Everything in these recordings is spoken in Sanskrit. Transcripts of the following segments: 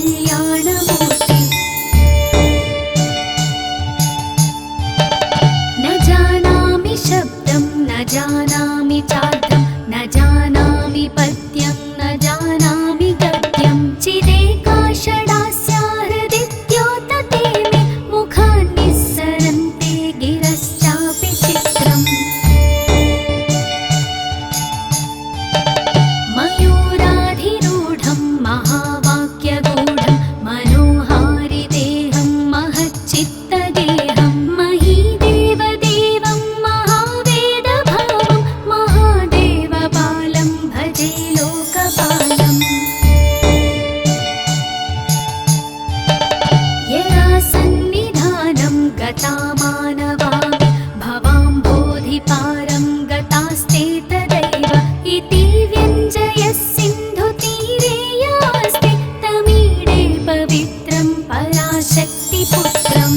कल्याणमूर्ति न जानामि शब्दं न जानामि चार्थं न जानामि पद्यं न जानामि गद्यं चिदेकाषडास्या हृदि द्योतते मे मुखान्निस्सरन्ते गिरश्चापि चित्रम् मयूराधिरूढं महावाक्यगूढं मनोहारि देहं महच्चित्तगेहं महीदेवदेवं महावेदभावं महादेवबालं भजे लोकपालम् यदा सन्निधानं गता मानवामि भवाम्बोधिपारं गतास्ते तदैव इति व्यञ्जयः सिन्धुतीरे यास्ते तमीडे पवित्रं पराशक्तिपुत्रम्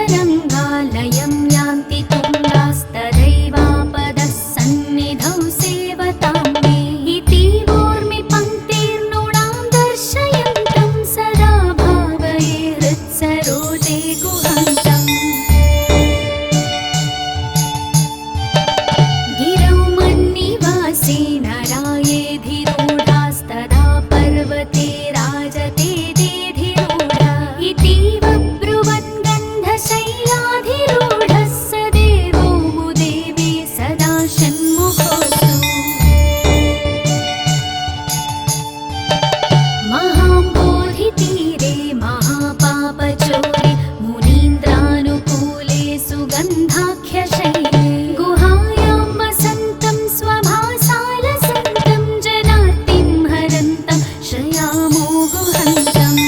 यताब्धेस्तरङ्गालयं यान्ति तुङ्गास्तदैवापदः सन्निधौ सेवतां मे इति ऊर्मिपङ्क्तिर्नृणां दर्शयन्तं सदा भावये हृत्सरोजे गुहन्तम् गिरौ मन्निवासे नरायेधिरूढास्तदा पर्वते राजते देधिरूढा इतीव ब्रुवन् गन्धशैलाधिरूढः स देवो मुदेवे सदा षण्मुखोऽस्तु महाम्बोधितीरे महापापचोरे मुनीन्द्रानुकूले सुगन्धाख्यशैले गुहायां वसन्तं स्वभासालसन्तं जनार्तिं हरन्तं श्रयामो गुहन्तम्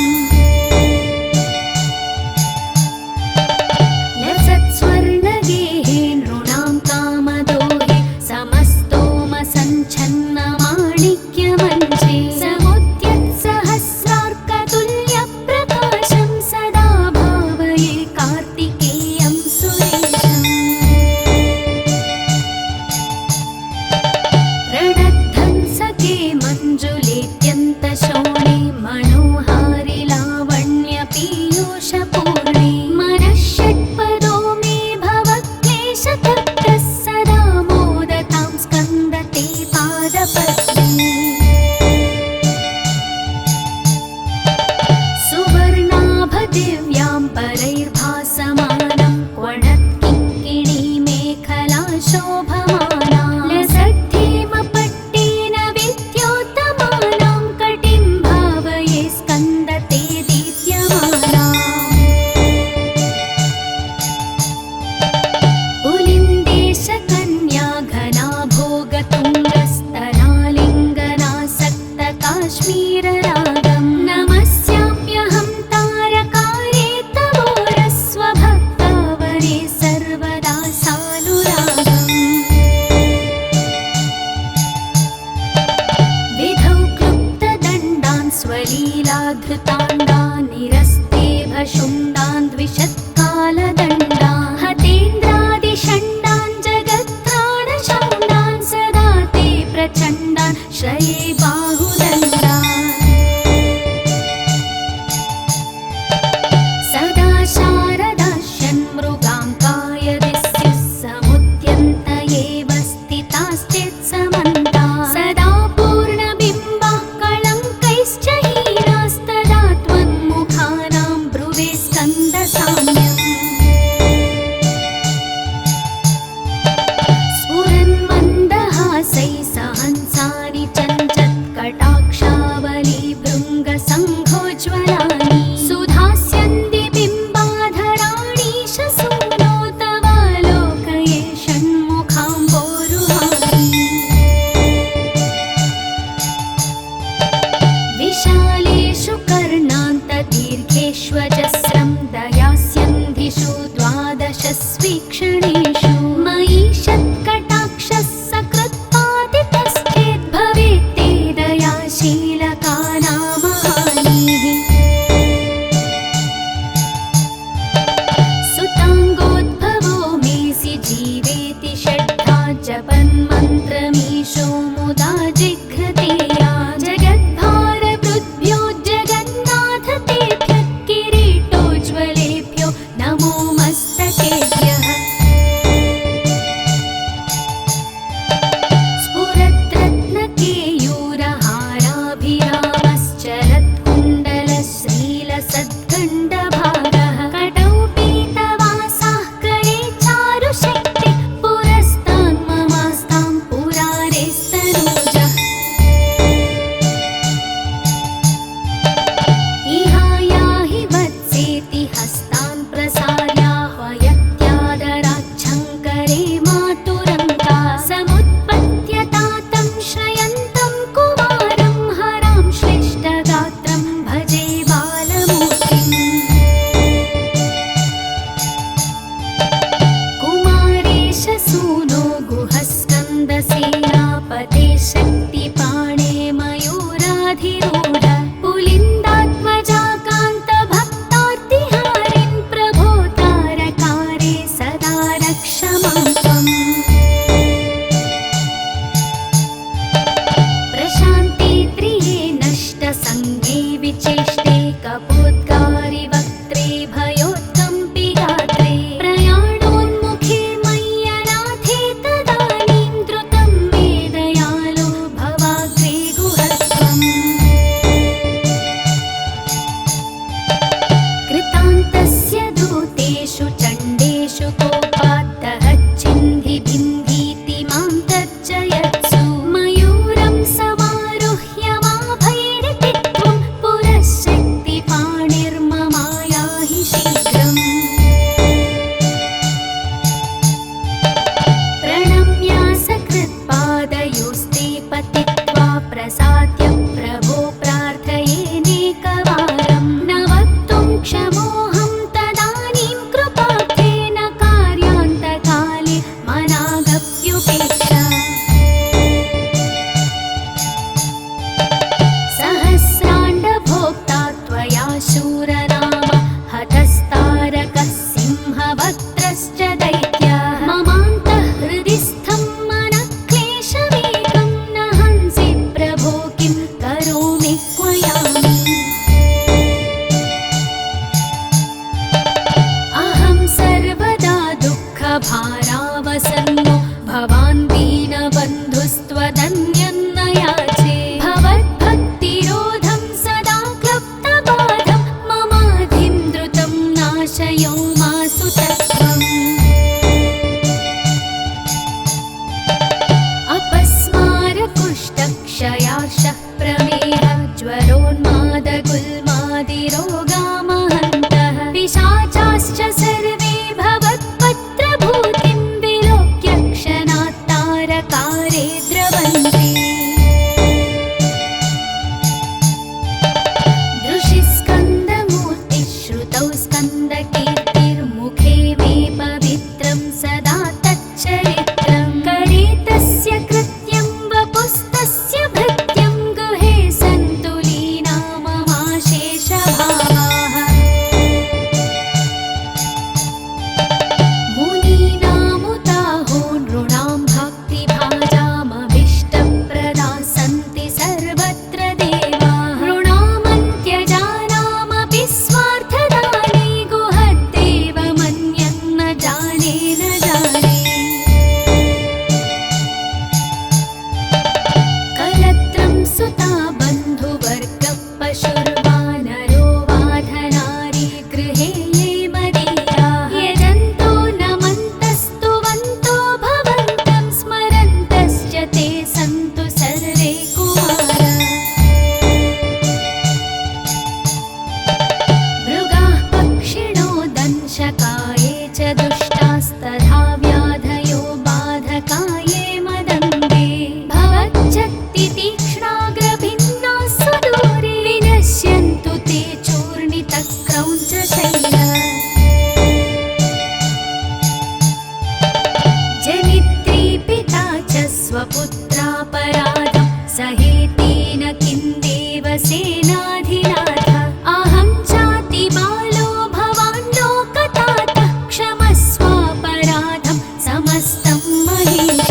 लसत्स्वर्णगेहे नृणां कामदोहे समस्तोमसञ्छन्नमाणिक्यमञ्चे समुद्यत्सहस्रार्कतुल्यप्रकाशं सदा भावये कार्तिकेयं सुरेशम् रणध्वंसके मञ्जुलेत्यन्तशोणे मनोहारि लावण्यपीयूषपूर्णे मनःषट्पदो मे भवक्लेशतप्तः सदा मोदतां स्कन्दते पादपद्मे सुवर्णाभदिव्यां परैर्भासमानं क्वणत्किङ्किणीमेखला शोभमाना लसद्धेमपट्टेन विद्योतमानां कटिं भावये स्कन्दते दीप्यमाना पुलिन्देशकन्या घना भोगतुङ्गस्तनालिङ्गनासक्तकाश्मीररागं नमस्याम्यहं तारकारे तवोरस्वभक्तावरे सर्वदा सानुरागम् विधौ क्लुप्तदण्डान् स्वलीलाधृताण्डान् निरस्ते भशुण्डान् द्विषत्कालदण्डान् हतेन्द्रादिषण्डान् जगत्त्राणशण्डान् सदा ते प्रचण्डान् श्रये बाहुदण्डान् सदा शारदाश्यन्मृगाङ्काय दिस्युः समुद्यन्त एव स्थितास्त्यत्समन्ता सदा पूर्णबिम्बाः कळङ्कैश्च हीनास्तदा त्वन्मुखानां ब्रुवे स्कन्दसाम्यम् स्फुरन्मन्दहासैः सहंसानि चञ्चत्कळाभरणैर्भूषिताः मुदा जिघ्रतेया जगद्भारवृद्भ्यो जगन्नाथ तेभ्यः किरीटोज्ज्वलेभ्यो नमो मस्तकेभ्यः स्फुरद्रत्नकेयूरहाराभिरामश्चरत्कुण्डलश्रीलसद्गण्डभागः कटौ पीतवासाः करे चारुशक्तिः पुरस्तान् ममास्तां पुरारेस्तनूजः इहायाहि वत्सेति हस्तान् प्रसार्याह्वयत्यादराच्छङ्करे मातुरङ्का समुत्पद्यतातं श्रयन्तं कुमारं हरां श्लिष्टगात्रं भजे बालमूर्तिम् कुमारेश सूनो गुहस्कन्दसेनापते शक्तिपाणे मयूराधिरूढ पुलिन्दात्मजाकान्तभक्तार्तिहारिन् प्रभो तारकारे सदा रक्ष मां त्वम् प्रशान्ते त्रिये नष्टसङ्गे विचेष्टे कपोद्गारि वक्त्रे भयोत्कम्पि गात्रे प्रयाणोन्मुखे मय्यनाथे तदानीं द्रुतं मे दयालो भवाग्रे गुहस्त्वम् कृतान्तस्य दूतेषु चण्डेषु कोपाद्दहच्चिन्धि बिन्धीति मां तर्जयत्सु मयूरं समारुह्य माभैरिति त्वं पुरः शक्तिपाणिर्ममायाहि शीघ्रम् प्रणम्यासकृत्पादयोस्ते पतित्वा प्रसाद्य प्रभो प्रार्थयेनेकवारं न वक्तुं क्षमोऽहं तदानीं कृपार्थेन कार्यान्तकाले मनागप्युपेक्षा सहस्राण्डभोक्ता त्वया शूरनाम हतस्तारकः सिंहवक्त्रश्च दैत्यः ममान्तःहृदिस्थं मनक्लेशवेगं न हंसि प्रभो किं करोमि क्वयामि अहं सर्वदा दुःखभारावसन्नो भवान् दीनबन्धुस्त्वदन्यन्न याचे भवद्भक्तिरोधं सदा क्लुप्तबाधं ममाधिं द्रुतं नाशयो मासु तत्त्वम् अपस्मारकुष्ठक्षयार्षः प्रमेहः ज्वरोन्मादगुल्मादिरोगामहन्तः पिशाचाश्च सर्वे भवत्पत्रभूतिं विलोक्य क्षणात् तारकारे द्रवन्ति दृशिस्कन्दमूर्तिः श्रुतौ स्कन्दकीर्तिर्मुखे मे पवित्रं सदा तच्चरित्रं करे तस्य कृत्यं वपुस्तस्य भृत्यं गुहे सन्तु लीना ममाशेषभावाः मुनीनामुताहो नृणां भक्तिभाजामभीष्टप्रदा सन्ति सर्वत्र देवाः नृणामन्त्यजानामपि स्वार्थदाने गुहद्देवमन्यन्न जाने न जाने कलत्रं सुता बन्धुवर्गः पशुर्वानरो वाधनारी गृहे ये मदीयाः यजन्तो नमन्तस्तुवन्तो भवन्तं स्मरन्तश्च ते सन्तु सर्वे कुमाराः मृगाः पक्षिणो दंशकाये च दुष्टास्तथा व्याधयो बाधकाये मदङ्गे भवच्छक्तितीक्ष्णाग्रभिन्नाः सुदूरे विनश्यन्तु ते चूर्णितक्रौञ्चशैला जनित्री पिता च स्वपुत्रापराधं सहेतेन किं देवसेनाधिनाथ अहं चातिबालो भवान् लोकतातः क्षमस्वापराधं समस्तं महेश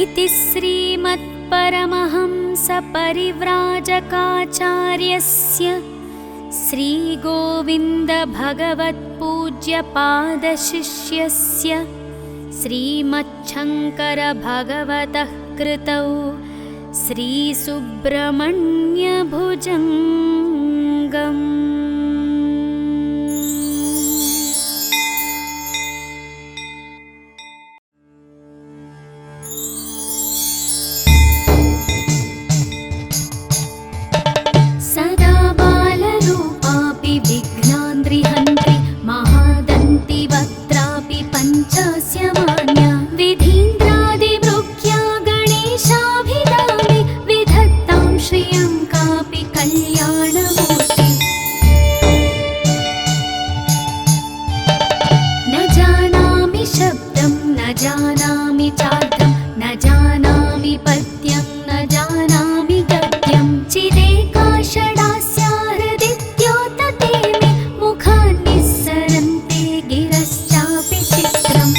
इति श्रीमत्परमहंसपरिव्राजकाचार्यस्य श्रीगोविन्दभगवत्पूज्यपादशिष्यस्य श्रीमच्छङ्करभगवतः कृतौ श्रीसुब्रह्मण्यभुजङ्गम्। सदा बालरूपापि विघ्नान्द्रिहन्त्रि महादन्ति वक्त्रापि पञ्चास्य मान्या विधीन्द्रादिभृग्या गणेशाभिधाने विधत्तां श्रियं कापि कल्याणमूर्ति। न जानामि शब्दं न जानामि चार्थं न जानामि पद्यं न जानामि गद्यं चिदेका षडास्या हृदिद्योतते मे मुखान्निस्सरन्ते गिरश्चापि चित्रम्।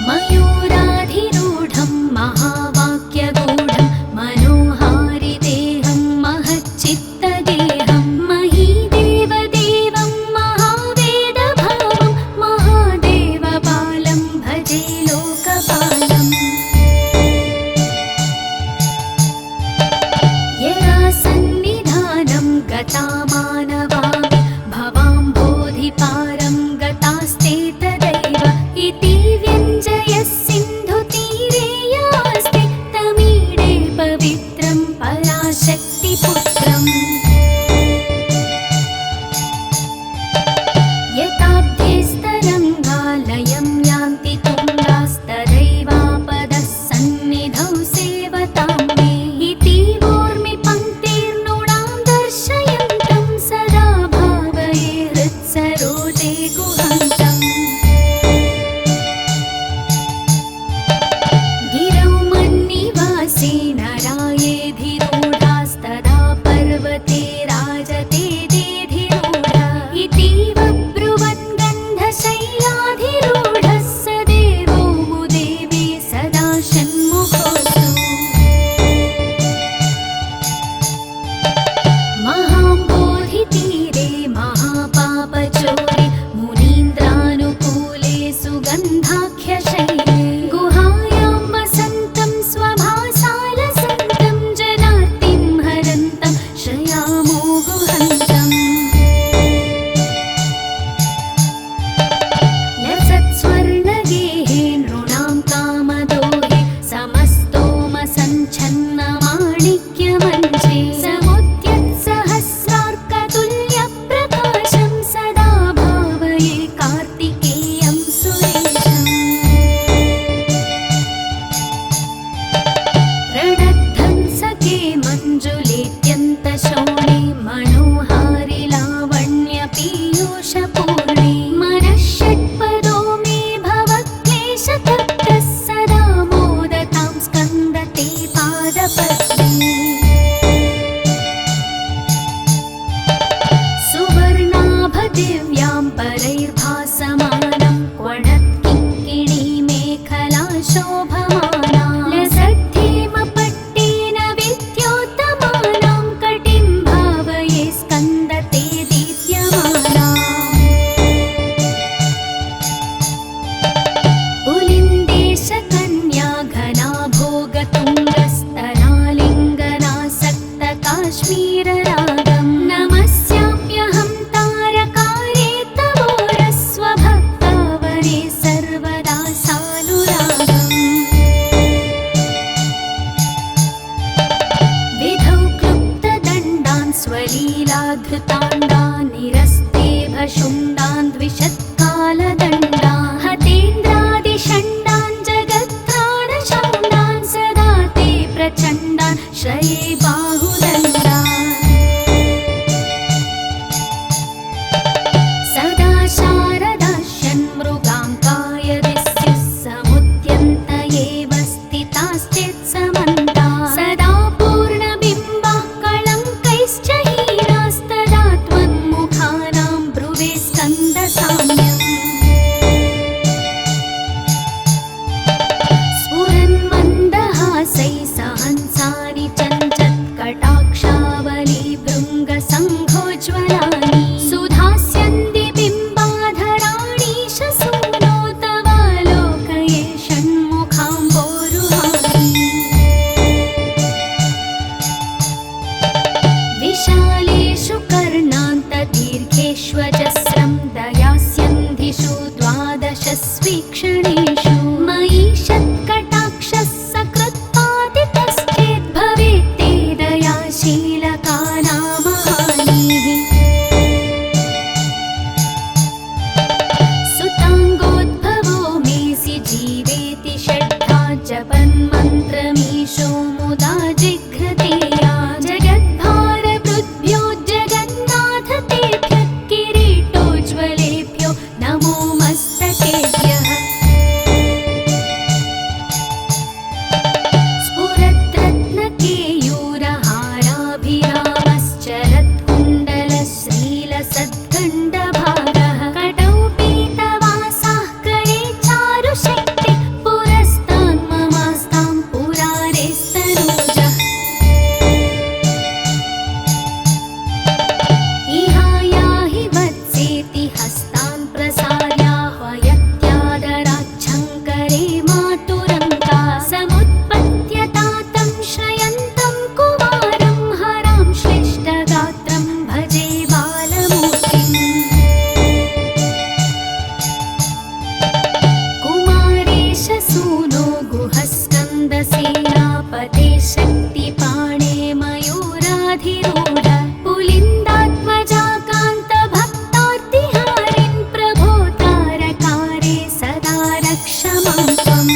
मयूराधिरूढं महावाक्यगूढं मनोहारिदेहं महच्चित्तगेहं महीदेवदेवं महावेदभावं महादेवबालं भजे लोकपालम्। यदा सन्निधानं गतामानवामि भवाम्बोधिपारं गतास्ते तदैव इति व्यञ्जयः सिन्धुतीरे यास्ति तमीडे पवित्रं पराशक्तिपुत्रम्। यताब्धेस्तरङ्गालयं यान्ति तुङ्गास्तदैवापदः सन्निधौ सेवतां मे इति ऊर्मिपङ्क्तिर्नृणां दर्शयन्तं सदा भावये हृत्सरोजे गुहन्तम्। गिरौ मन्निवासे नरायेधिरूढास्तदा पर्वते राजते देधिरूढा इति वब्रुवन् गन्धशैलाधिरूढः स देवो मुदेवे सदा षण्मुखोऽस्तु। महाम्बोधितीरे महापापचोरे मुनीन्द्रानुकूले सुगन्धाख्यशैले गुहायां वसन्तं स्वभासालसन्तं जनार्तिं हरन्तं श्रयामो गुहन्तम्। लसत्स्वर्णगेहे नृणां कामदोहे समस्तोमसञ्छन्नमाणिक्यमञ्चे समुद्यत्सहस्रार्कतुल्यप्रकाशं सदा भावये कार्तिकेयं सुरेशम्। रणद्धं सखे मञ्जुलेत्यन्तशोणे मनोहारि लावण्यपीयूषपूर्णे मनःषट्पदो मे भवक्लेशतप्तः सदा मोदतां स्कन्दते पादपद्मे। सुवर्णाभदिव्यां परैर्भासमानं क्वणत्किङ्किणीमेखला शोभमाना लसद्धेमपट्टेन विद्योतमानां कटिं भावये स्कन्दते दीप्यमाना। पुलिन्देशकन्या घना भोगतुङ्गस्तनालिङ्गनासक्तकाश्मीररागं नमस्याम्यहं तारकारे तवोरस्वभक्तावरे सर्वदा सानुरागम्। क्षणेषु मयि षत्कटाक्षः सकृत्पादितश्चेत् भवेत् ते दयाशीलकानामहानिः सुताङ्गोद्भवो मेऽसि जीवेति षड्धा जपन्मन्त्रमीशो मुदा जिघ्रतेया जगद्भारवृद्भ्यो जगन्नाथ तेभ्यः किरीटोज्ज्वलेभ्यो नमो मस्तकेभ्यः स्फुरद्रत्नकेयूरहाराभिरामश्चरत्कुण्डलश्रीलसद्गण्डभागः कटौ पीतवासाः करे चारुशक्तिः पुरस्तान् ममास्तां पुरारेस्तनूजः इहायाहि वत्सेति हस्तान् प्रसार्याह्वयत्यादराच्छङ्करे मातुरङ्का समुत्पत्य तातं श्रयन्तं कुमारं हरां श्लिष्टगात्रं भजे बालमूर्तिम् कुमारेश सूनो गुहस्कन्दसेनापते शक्तिपाणे मयूराधिरूढ पुलिन्दात्मजाकान्तभक्तार्तिहारिन् प्रभो तारकारे सदा रक्ष मां त्वम्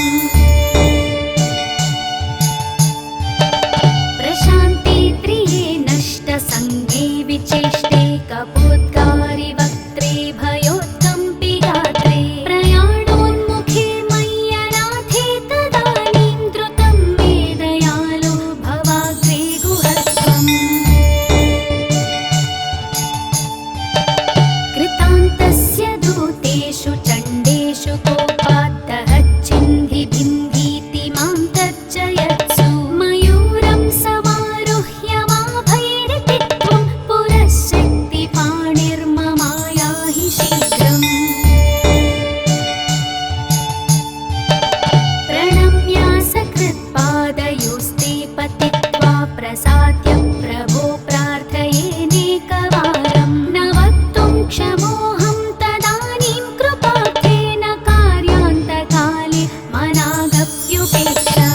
प्रशान्ते त्रिये नष्टसङ्गे विचेष्टे कपोद्गारि वक्त्रे भयोत्कम्पि गात्रे प्रयाणोन्मुखे मय्यनाथे तदानीं द्रुतं मे दयालो भवाग्रे गुहत्वम् कृतान्तस्य दूतेषु चण्डेषु कोपाद्दहच्चिन्धि भिन्धीति मां तर्जयत्सु मयूरं समारुह्य माभैरिति त्वं पुरः शक्तिपाणिर्ममायाहि शीघ्रम् प्रणम्यासकृत्पादयोस्ते पतित्वा प्रसाद्य प्रभो प्रार्थयेनेकवारं न वक्तुं क्षमोऽहं तदानीं कृपार्थेन कार्यान्तकाले मनागप्युपेक्षा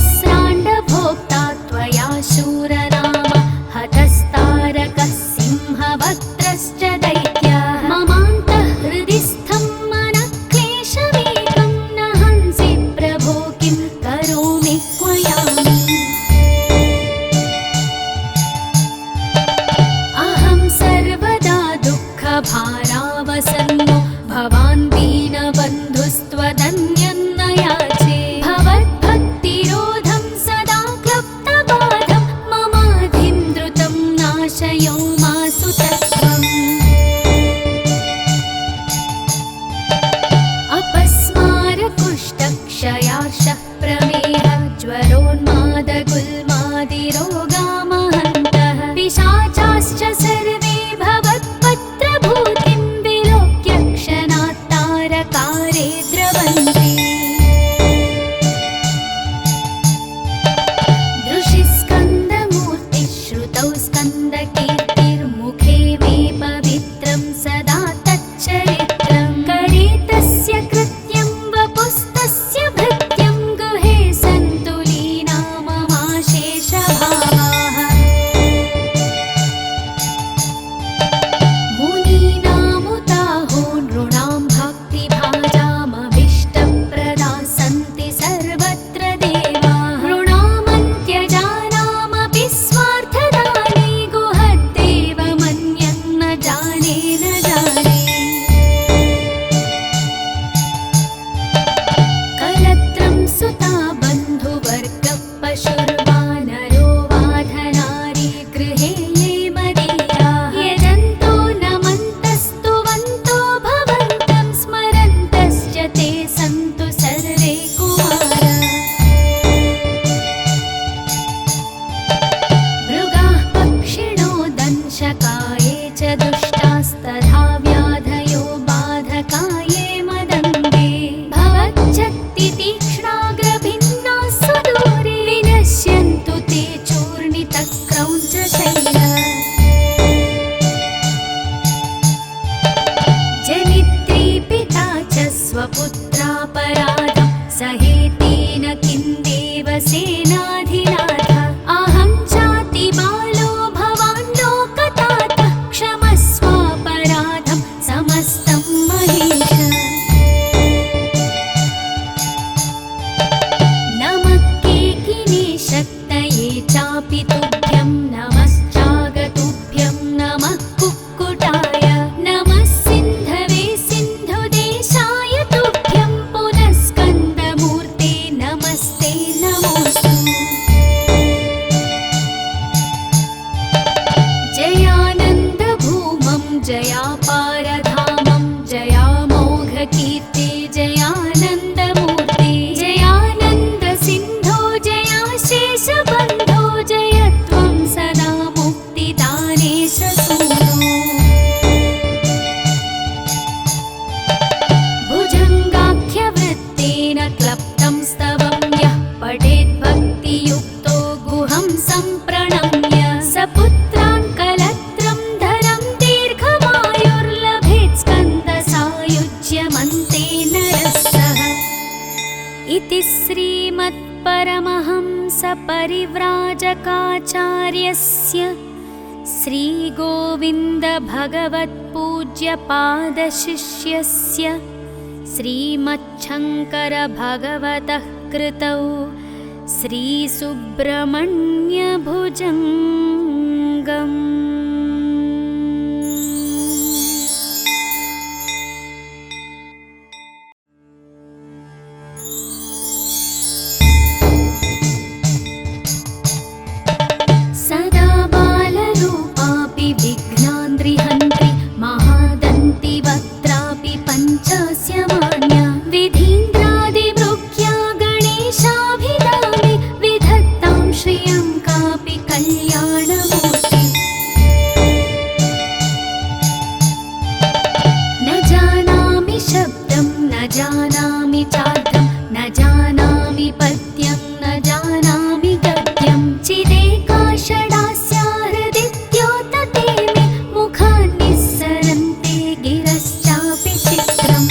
सहस्राण्डभोक्ता त्वया शूरनाम हतस्तारकः सिंहवक्त्रश्च दैत्यः ममान्तःहृदिस्थं मनक्लेशमेकं न हंसि प्रभो किं करोमि क्वयामि अहं सर्वदा दुःखभारावसन्नो भवान् दीनबन्धुस्त्वदन्यन्न याचे भवद्भक्तिरोधं सदा क्लुप्तबाधं ममाधिं द्रुतं नाशयो मासु तत्त्वम् अपस्मारकुष्ठक्षयार्षः प्रमेहः ज्वरोन्मादगुल्मादिरोगामहन्तः पिशाचाश्च सर्वे भवत्पत्रभूतिं विलोक्य क्षणात् तारकारे द्रवन्ति दृशिस्कन्दमूर्तिः श्रुतौ स्कन्दकीर्तिर्मुखे मे पवित्रं सदा तच्चरित्रं करे तस्य कृत्यं वपुस्तस्य भृत्यं गुहे सन्तु लीना ममाशेषभावाः मुनीनामुताहो नृणां भक्तिभाजामभीष्टप्रदाः सन्ति सर्वत्र देवाः नृणामन्त्यजानामपि स्वार्थदाने गुहद्देव मन्यन्न जाने न जाने कलत्रं सुता बन्धुवर्गः पशुर्वानरो वाधनारी गृहे ये मदीया यजन्तो नमन्तस्तुवन्तो भवन्तं स्मरन्तश्च ते सन्तु सर्वे कुमारा मृगाः पक्षिणो दंशकाये च दुष्टास्त जयापारधामं जयामोघकीर्ते जयानन्दमूर्ते जयानन्दसिन्धो जयाशेषबन्धो जय त्वं सदा मुक्तिदानेश सूनो भुजङ्गाख्यवृत्तेन क्लप्तं स्तवं यः पठेद्भक्तियुक्तो गुहं सम्प्रणम्य सपुत्रान् कलत्रं धरं दीर्घमायुर्लभेत् स्कन्दसायुज्यमन्ते नरः इति श्रीमत्परमहंसपरिव्राजकाचार्यस्य श्रीगोविन्दभगवत्पूज्यपादशिष्यस्य श्रीमच्छङ्करभगवतः कृतौ श्रीसुब्रह्मण्यभुजङ्गम् सदा बालरूपापि विघ्नान्द्रिहन्त्रि महादन्ति वक्त्रापि पञ्चस्य मान्या विधीन्द्रादिमृग्या गणेशाभिधाने विधत्तां श्रियं कापि कल्याणमूर्ति न जानामि शब्दं न जानामि चार्थं न जानामि पद्यं न जानामि गद्यं चिदेका षडास्या हृदिद्योतते मे मुखान्निस्सरन्ते गिरश्चापि चित्रम्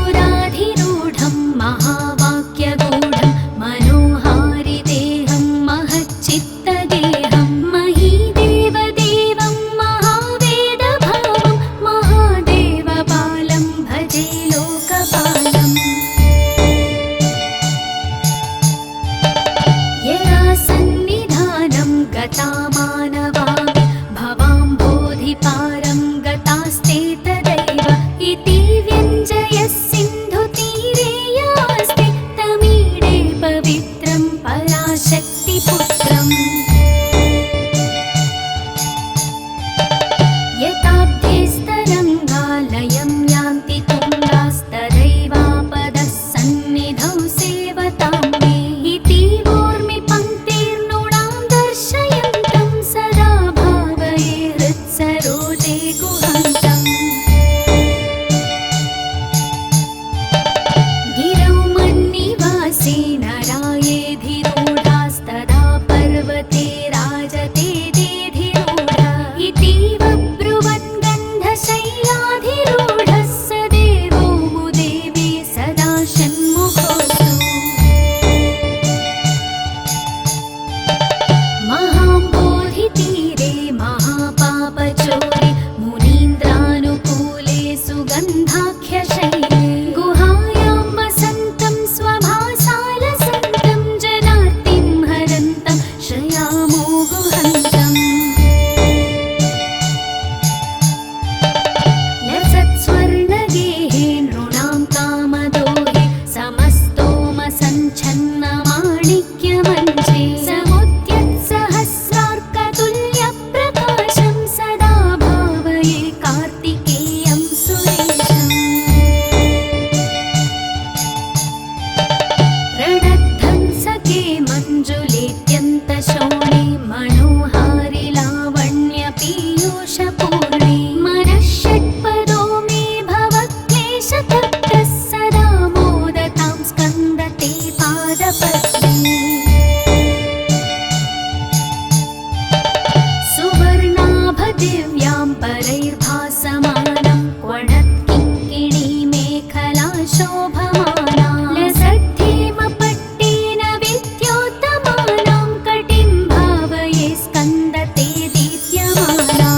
मयूराधिरूढं महावाक्यगूढं मनोहारिदेहं महच्चित्तगेहं महीदेवदेवं महावेदभावं महादेवबालं भजे लोकपालम् यदा सन्निधानं गता मानवामि भवाम्बोधिपारं गतास्ते तदैव इति व्यञ्जयः सिन्धुतीरे यास्ते तमीडे पवित्रं पराशक्तिपुत्रम् यताब्धेस्तरङ्गालयं यान्ति तुङ्गास्तदैवापदः सन्निधौ सेवतां मे इति वोर्मिपङ्क्तिर्नृणां दर्शयन्तं सदा भावये हृत्सरोजे गुहन्तम् गिरौ मन्निवासे नरायेधिरूढास्तदा पर्वते राजते देधिरूढा इतीव ब्रुवन् गन्धशैलाधिरूढः स देवो मुदेवे सदा षण्मुखोऽस्तु महाम्बोधितीरे महापापचोरे मुनीन्द्रानुकूले सुगन्धाख्यशैले गुहायां वसन्तं स्वभासालसन्तं जनार्तिं हरन्तं श्रयामो गुहन्तम् लसत्स्वर्णगेहे नृणां कामदोहे समस्तोमसञ्छन्नमाणिक्यमञ्चे समुद्यत्सहस्रार्कतुल्यप्रकाशं सदा भावये कार्तिकेयं सुरेशम् रणद्धं सखे मञ्जुलेत्यन्तशोणे मनोहारि लावण्यपीयूषपूर्णे मनः षट्पदो मे भवक्लेशतप्तः सदा मोदतां स्कन्दते पादपद्मे सुवर्णाभदिव्यां परैर्भासमानं क्वणत्किङ्किणीमेखला शोभमाना लसद्धेमपट्टेन विद्योतमानां कटिं भावये स्कन्दते दीप्यमाना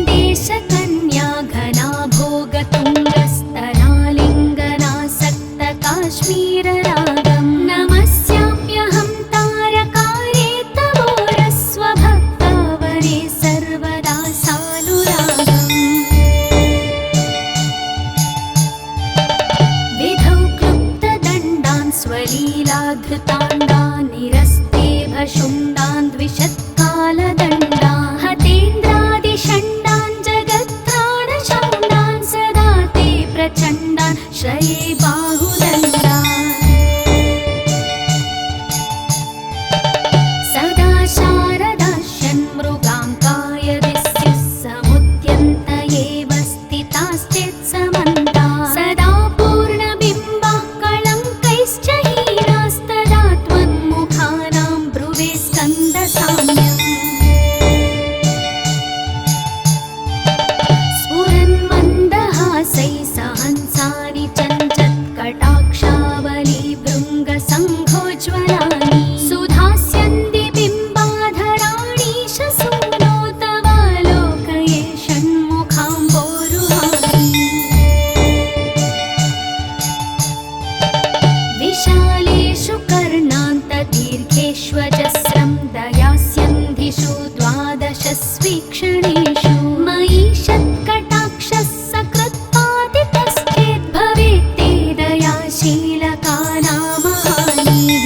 पुलिन्देशकन्या घना भोगतुङ्गस्तनालिङ्गनासक्तकाश्मीररागं नमस्याम्यहं तारकारे तवोरस्वभक्तावरे सर्वदा सानुरागम् विधौ क्लुप्तदण्डान् स्वलीलाघ्र दण्डान् निरस्ते भशुण्डान् द्विषत्कालदण्डान् हतेन्द्रादिषण्डान् जगत्प्राणचण्डान् सदा ते प्रचण्डान् श्रये बाहुदण्डान् सदा शारदाश्यन् मृगां कायदिस्युः समुद्यन्त एव स्थिताश्चेत्समन्ताः सदा पूर्णबिम्बाः कलङ्कैश्च हीनास्तदा त्वन्मुखानां ब्रुवे स्कन्दसाम्यम् स्फुरन्मन्दहासैः सहंसानि चञ्चत्कटाक्षावली भृङ्गसङ्घोज्ज्वलानि सुधास्यन्ति बिम्बाधराणि शसूनो तवालोकये षण्मुखाम्बोरुहानि विशालेषु कर्णान्तदीर्घेष्वजस्रं दयास्यन्धिषु द्वादशस्वीक्षणेषु मयि षत्कटाक्षः सकृत्पातितश्चेद् भवेत् ते दयाशीलकानामहानिः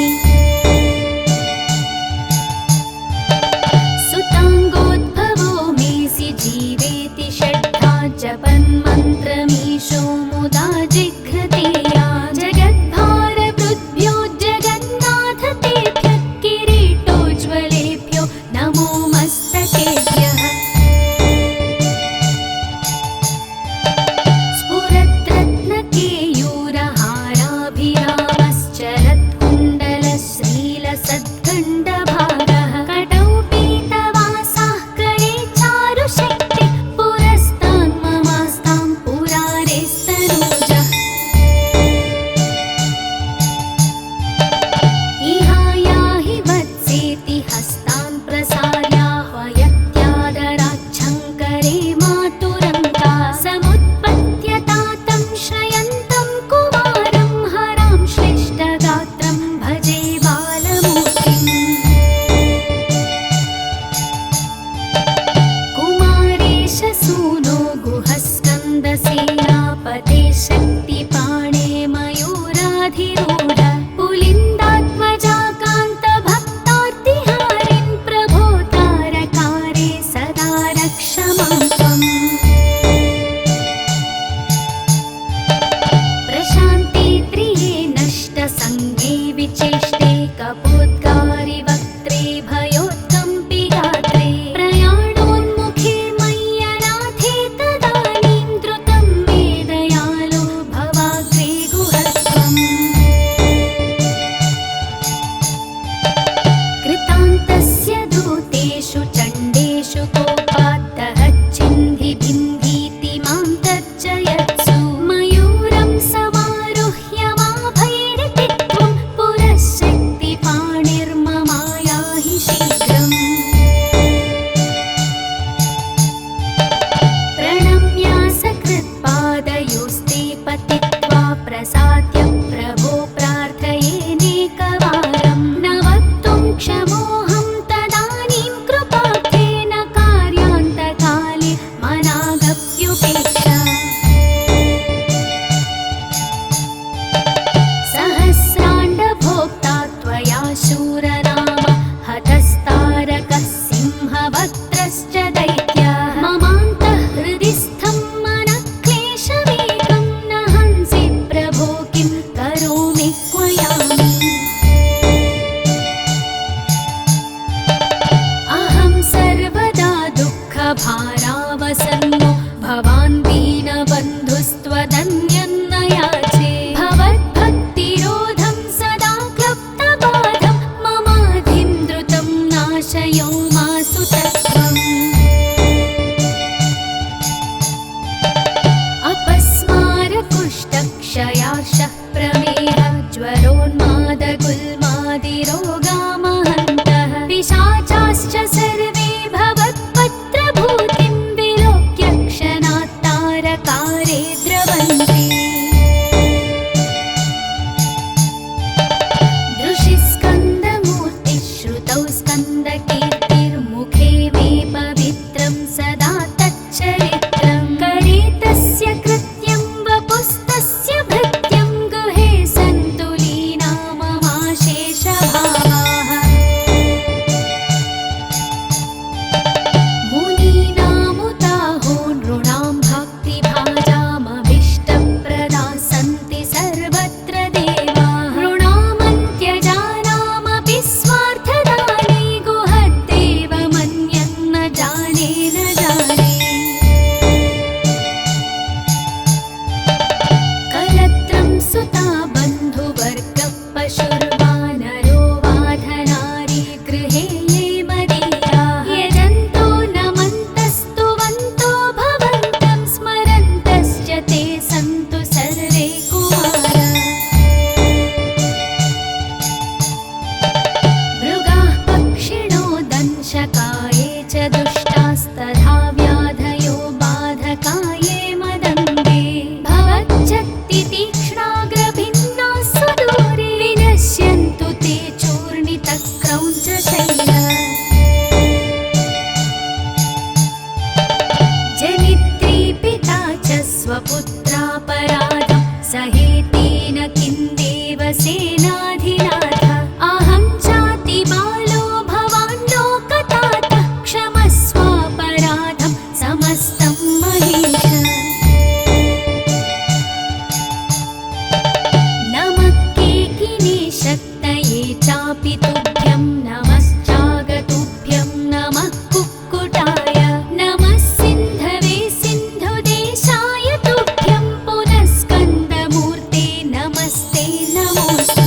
नमश्चापि तुभ्यं नमश्चागतुभ्यं नमः कुक्कुटाय नमः सिन्धवे सिन्धुदेशाय तुभ्यं पुनः स्कन्दमूर्ते नमस्ते नमोऽस्तु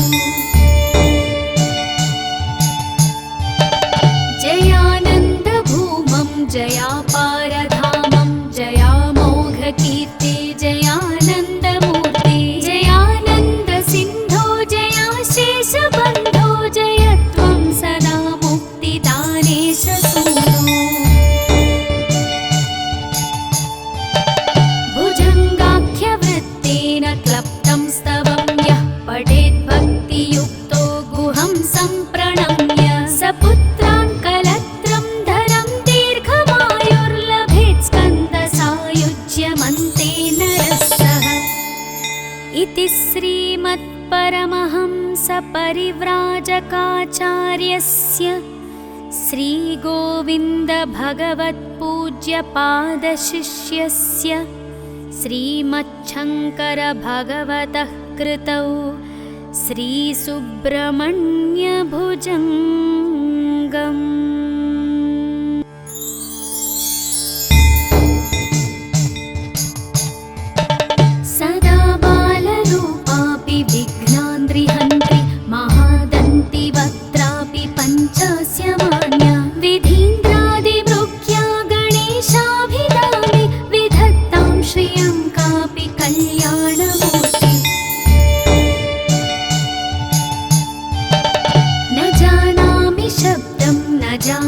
जयानन्दभूमं जयापारधामं जयामोघकीर्ते जयानन्दमूर्ते जयानन्दसिन्धो जयाशेषबन्धो जयत्वं सदा मुक्तिदानेश सूनो भुजङ्गाख्यवृत्तेन क्लप्तं स्तवं यः पठेद्भक्तियुक्तो गुहं सम्प्रणम्य सपुत्रान् कलत्रं धरं दीर्घमायुर्लभेत् स्कन्दसायुज्यमन्ते नरः सः इति श्रीमत्परमहंसपरिव्राजकाचार्यस्य श्रीगोविन्दभगवत्पूज्यपादशिष्यस्य श्रीमच्छङ्करभगवतः कृतौ श्रीसुब्रह्मण्यभुजङ्गम् सदा बालरूपापि विघ्नान्द्रिहन्त्रि महादन्तिवक्त्रापि पञ्चास्य मान्या विधीन्द्रादिमृग्या गणेशाभिधाने विधत्तां श्रियं कापि कल्याणमूर्ति न जानामि शब्दं न जानामि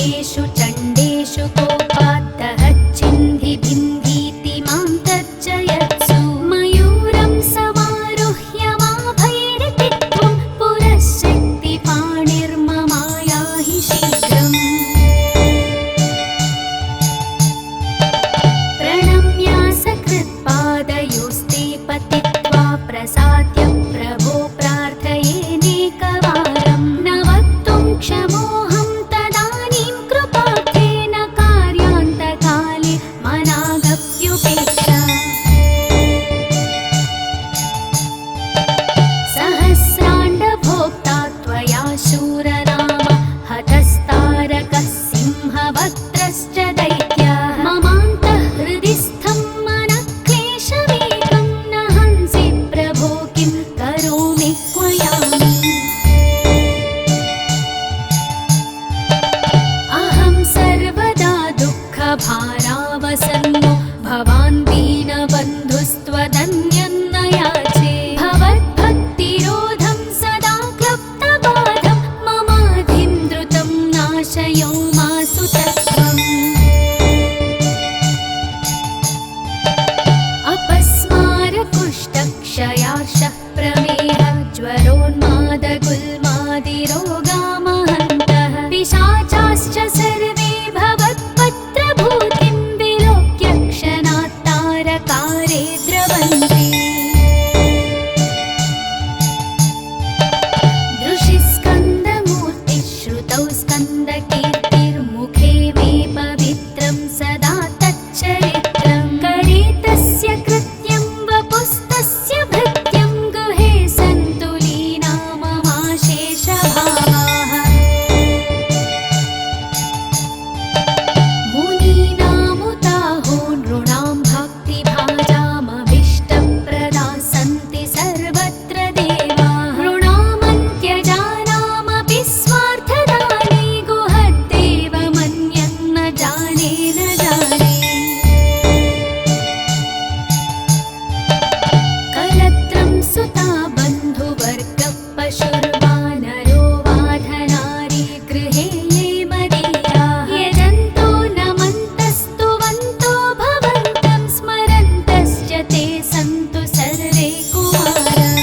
भूतेषु चण्डेषु कोपाद्दहच्चिन्धि बिन्धीति मां तर्जयत्सु मयूरं समारुह्य माभैरिति त्वं पुरःशक्तिपाणिर्ममायाहि शीघ्रम् प्रणम्या सकृत्पादयोस्ते पतित्वा प्रसाद्य प्रभो प्रार्थयेनेकवारं न वक्तुं क्षमोऽहं तदानीं कृपार्थेन कार्यान्तकाले मनागप्युपेक्षा सहस्राण्डभोक्ता त्वया शूरनाम हतस्तारकः सिंहवक्त्रश्च दैत्याः ममान्तः हृदि स्थं मनक्लेशमेकं न हंसि प्रभो किं करोमि क्वयामि अहं सर्वदा दुःखभारावसन्नो भवान् दीनबन्धुस्त्वदन्यन्न याचे भवद्भक्तिरोधं सदा क्लुप्तबाधं ममाधिं द्रुतं नाशयो मासु तत्त्वम् अपस्मारकुष्ठक्षयार्षः प्रमेह ज्वरोन्मादगुल्मादिरोगामहन्तः पिशाचाश्च सर्वे भवत्पत्रभूतिं विलोक्य क्षणात् तारकारे द्रवन्ति दृशिस्कन्दमूर्तिः श्रुतौ स्कन्दकीर्तिर्मुखे मे पवित्रं सदा तच्चरित्रं करे तस्य कृत्यं वपुस्तस्य भृत्यं गुहे सन्तु लीना ममाशेषभावाः मुनीनामुताहो नृणां भक्तिभाजामभीष्टप्रदा सन्ति सर्वत्र देवाः नृणामन्त्यजानामपि स्वार्थदाने गुहद्देवमन्यन्न जाने न जाने कलत्रं सुता बन्धुवर्गः पशुर्वानरो वाधनारी गृहे ये मदीयाः यजन्तो नमन्तस्तुवन्तो भवन्तं स्मरन्तश्च ते सन्तु सर्वे कुमाराः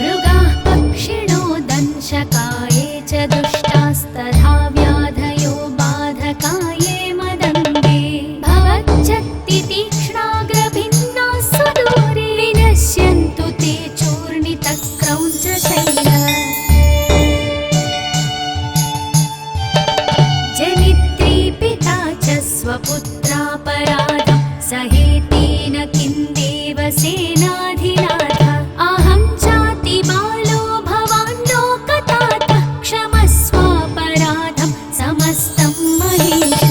मृगाः पक्षिणो दंशकाये च दुष्टास्तथा व्याधयो बाधकाये मदङ्गे भवच्छक्तितीक्ष्णाग्रभिन्नाः सुदूरे विनश्यन्तु ते चूर्णितक्रौञ्चशैलाः जनित्री पिता च स्वपुत्रापराधं सहेतेन किं देवसेनाधिनाथ अहं चातिबालो भवान् लोकतातः क्षमस्वापराधं समस्तं महेश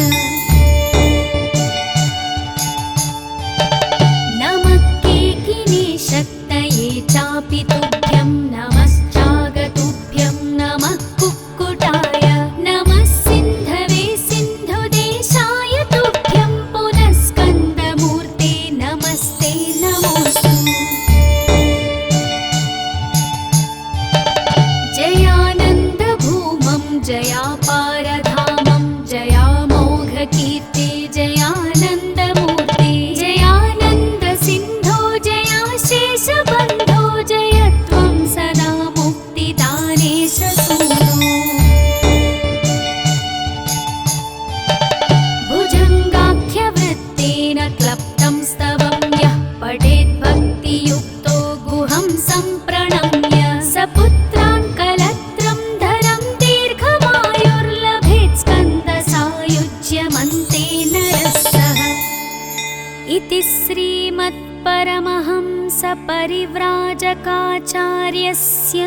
नमः केकिने शक्तये चापि तुभ्यं नमश्चागतुभ्यं नमः कुक्कुटाय नमः सिन्धवे सिन्धुदेशाय तुभ्यं पुनः स्कन्दमूर्ते नमस्ते नमोऽस्तु जयानन्दभूमं जयापारधामं जयामोघकीर्ते जयानन्दमूर्ते जयानन्दसिन्धो जयाशेषबन्धो जय त्वं सदा मुक्तिदानेश सूनो भुजङ्गाख्यवृत्तेन क्लप्तं स्तवं यः पठेद्भक्तियुक्तो गुहं सम्प्रणम्य सपुत्रान् कलत्रं धरं दीर्घमायुर्लभेत् स्कन्दसायुज्यमन्ते नरः इति श्रीमत्परमहंसपरिव्राजकाचार्यस्य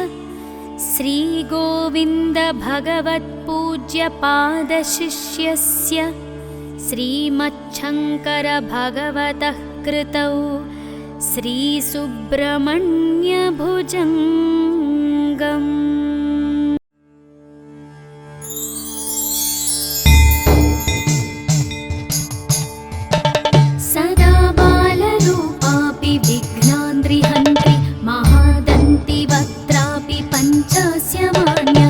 श्रीगोविन्दभगवत्पूज्यपादशिष्यस्य श्रीमच्छङ्करभगवतः कृतौ श्रीसुब्रह्मण्यभुजङ्गम् सदा बालरूपापि विघ्नान्द्रिहन्त्रि महादन्ति वक्त्रापि पञ्चस्य मान्या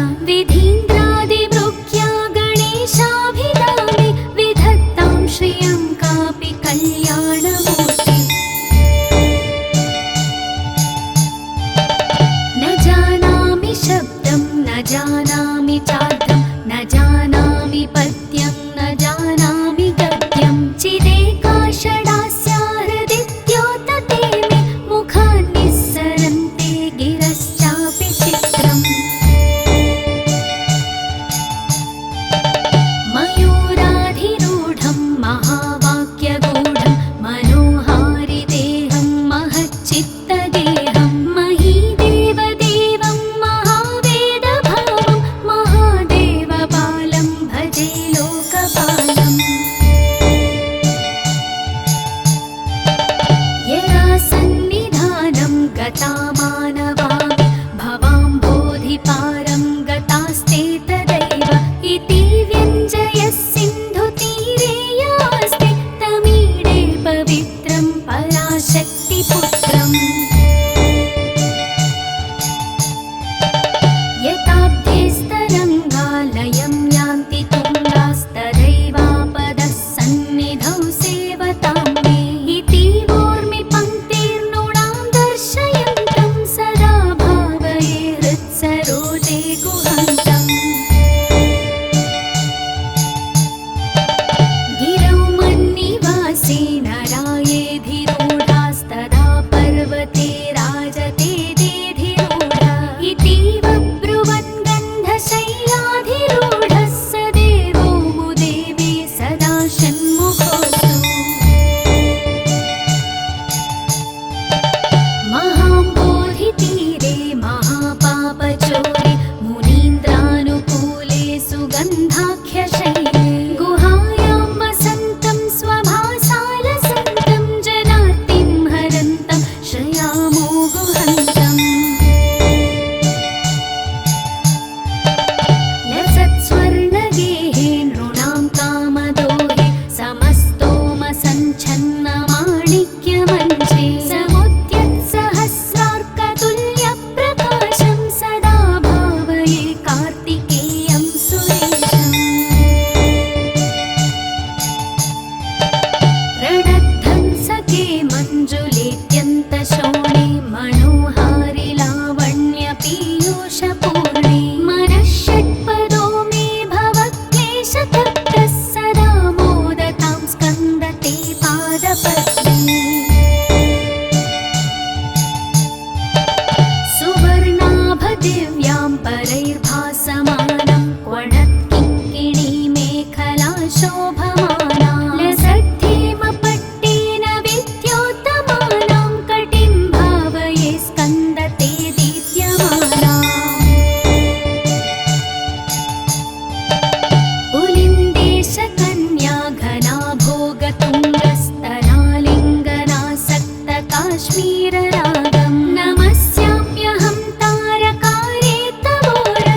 जानामि चार्थं न जानामि पद्यं न जानामि गद्यं चिदेकाषडास्या हृदिद्योतते मे मुखान्निस्सरन्ते गिरश्चापि चित्रम् मयूराधिरूढं महावाक्यगूढं मनोहारि देहं महच्चित्तगेहं महीदेवदेवं महावेदभावं महादेवबालं भजे लोकपालम् यदा सन्निधानं गता मानवामि भवाम्बोधिपारं गतास्ते तदैव इति व्यञ्जयः सिन्धुतीरे यास्ते तमीडे पवित्रं पराशक्तिपुत्रम् यताब्धेस्तरङ्गालयं यान्ति तुङ्गास्तदैवापदः सन्निधौ सेवतां मे इति वोर्मिपङ्क्तिर्नृणां दर्शयन्तं सदा भावये हृत्सरोजे गुहन्तम् गिरौ मन्निवासे नरायेधिरूढास्तदा पर्वते राजते देधिरूढा इतीव ब्रुवन् गन्धशैलाधिरूढः स देवो मुदेवे सदा षण्मुखोऽस्तु महाम्बोधितीरे महापापचोरे मुनीन्द्रानुकूले सुगन्धाख्यशैले गुहायां वसन्तं स्वभासालसन्तं जनार्तिं हरन्तं श्रयामो गुहन्तम् लसत्स्वर्णगेहे नृणां कामदोहे समस्तोमसञ्छन्नमाणिक्यमञ्चे समुद्यत्सहस्रार्कतुल्यप्रकाशं सदा भावये कार्तिकेयं सुरेशम् प्रणद्धं सखे मञ्जुलेत्यन्तशोणे मनोहारि लावण्यपीयूषपूर्णे मनः षट्पदो मे भवक्लेशतप्तः सदा मोदतां स्कन्दते पादपद्मे सुवर्णाभदिव्यां परैर्भासमानं क्वणत्किङ्किणीमेखला शोभमाना लसद्धेमपट्टेन विद्योतमानां कटिं भावये स्कन्दते दीप्यमाना पुलिन्देशकन्या घना भोगतुङ्गस्तनालिङ्गनासक्तकाश्मीररागं नमस्याम्यहं तारकारे तवोरः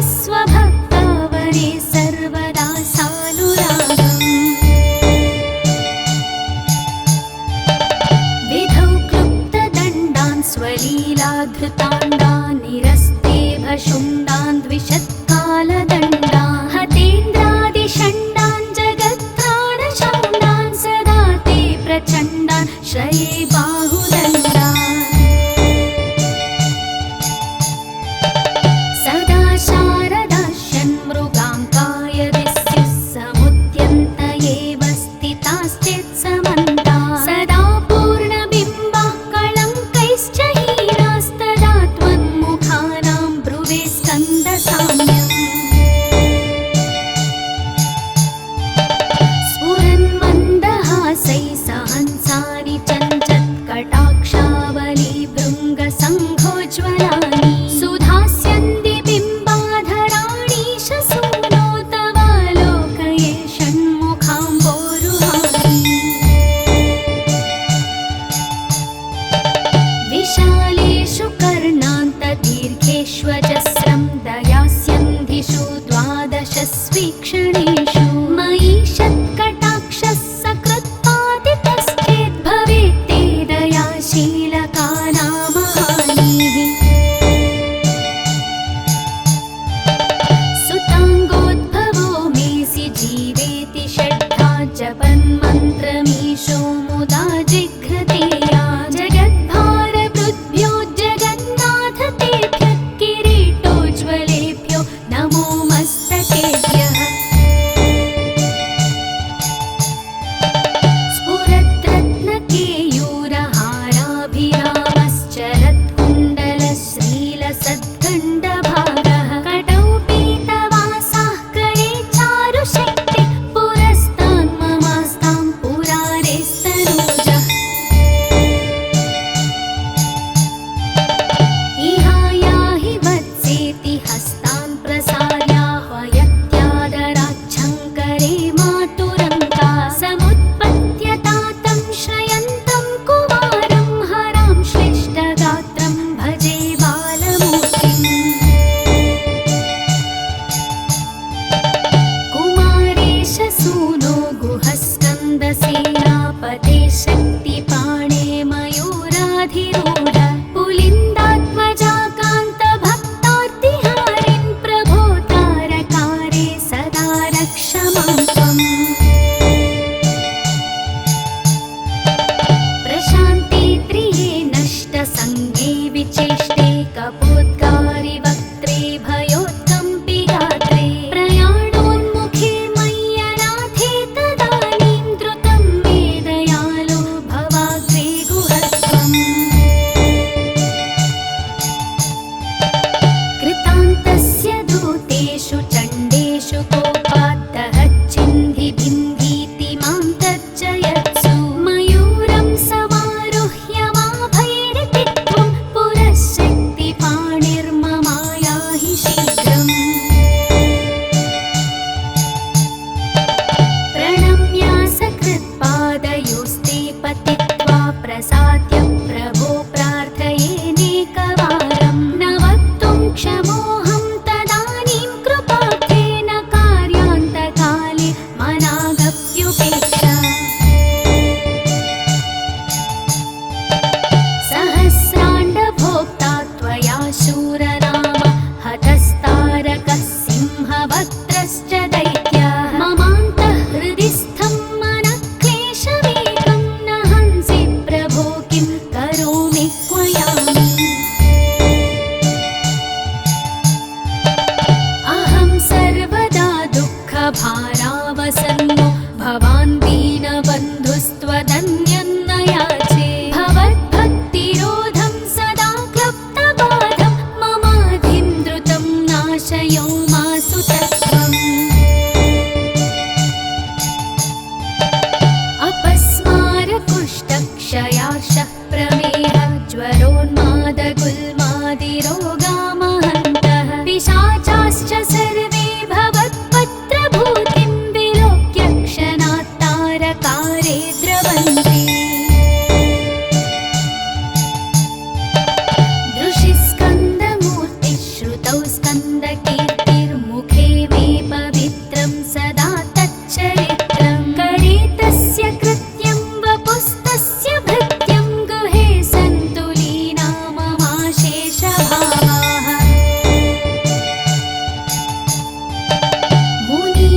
कीर्तौ स्कन्दकीर्तिर्मुखे मे पवित्रं सदा तच्चरित्रं करे तस्य कृत्यं वपुस्तस्य भृत्यं गुहे सन्तु लीना ममाशेषभावाः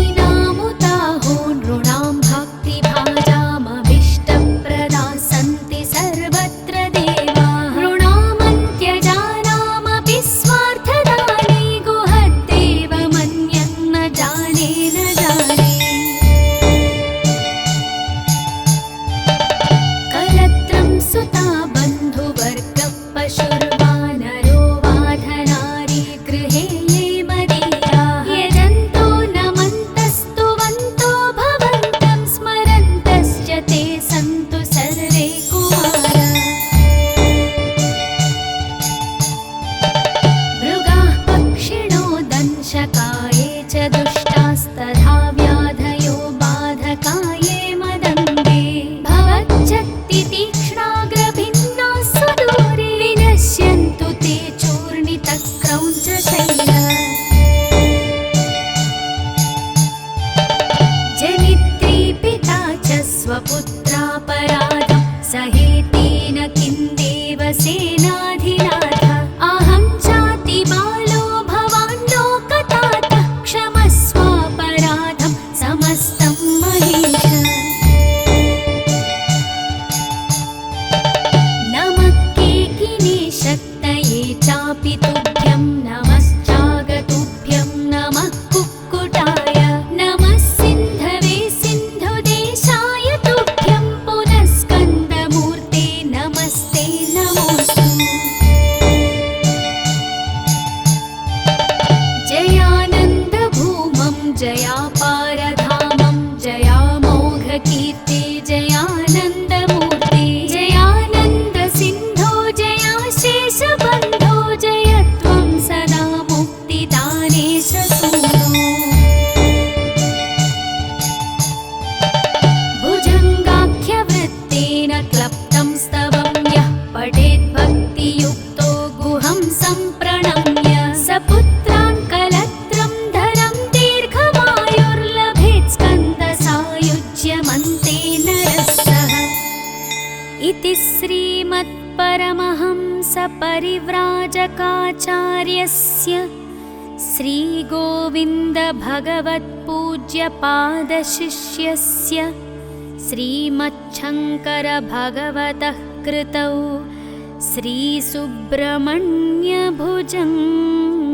मुनीनामुताहो नृणां भक्तिभाजामभीष्टप्रदाः सन्ति सर्वत्र देवाः ऋणामन्त्यजानामपि स्वार्थदाने गुहद्देवमन्यन्न जाने न जाने कलत्रं सुता बन्धुवर्गः पशुर्वानरो वाधनारी गृहे ये मदीयाः यजन्तो नमन्तस्तुवन्तो भवन्तं स्मरन्तश्च ते सन्तु सर्वे कुमाराः मृगाः पक्षिणो दंशकाये च दुष्टास्तथा व्याधयो बाधकाये मदङ्गे भवच्छक्तितीक्ष्णाग्रभिन्नाः सुदूरे विनश्यन्तु ते चूर्णितक्रौञ्चशैलाः जनित्री पिता च स्वपुत्रापराधं सहेतेन किं देवसेनाधिनाथ अहं चाति बालो भवान् लोकतातः क्षमस्वापराधं समस्तं महेश नमः केकिने शक्तये चापि तुभ्यं नमश्चागतुभ्यं नमः कुक्कुटाय नमः सिन्धवे सिन्धुदेशाय तुभ्यं पुनः स्कन्दमूर्ते नमस्ते नमोऽस्तु जयानन्दभूमं जयापारधामं जयामोघकीर्ते जयानन्दमूर्ते जयानन्दसिन्धो जयाशेषबन्धो जयत्वं सदा मुक्तिदानेश सूनो भुजङ्गाख्यवृत्तेन क्लप्तं स्तवं यः पठेद्भक्तियुक्तो गुहं सम्प्रणम्य सपुत्रान् कलत्रं धरं दीर्घमायुर्लभेत् स्कन्दसायुज्यमन्ते नरः सः इति श्रीमत्परमहंसपरिव्राजकाचार्यस्य श्रीगोविन्दभगवत्पूज्यपादशिष्यस्य श्रीमच्छङ्करभगवतः कृतौ श्रीसुब्रह्मण्यभुजङ्ग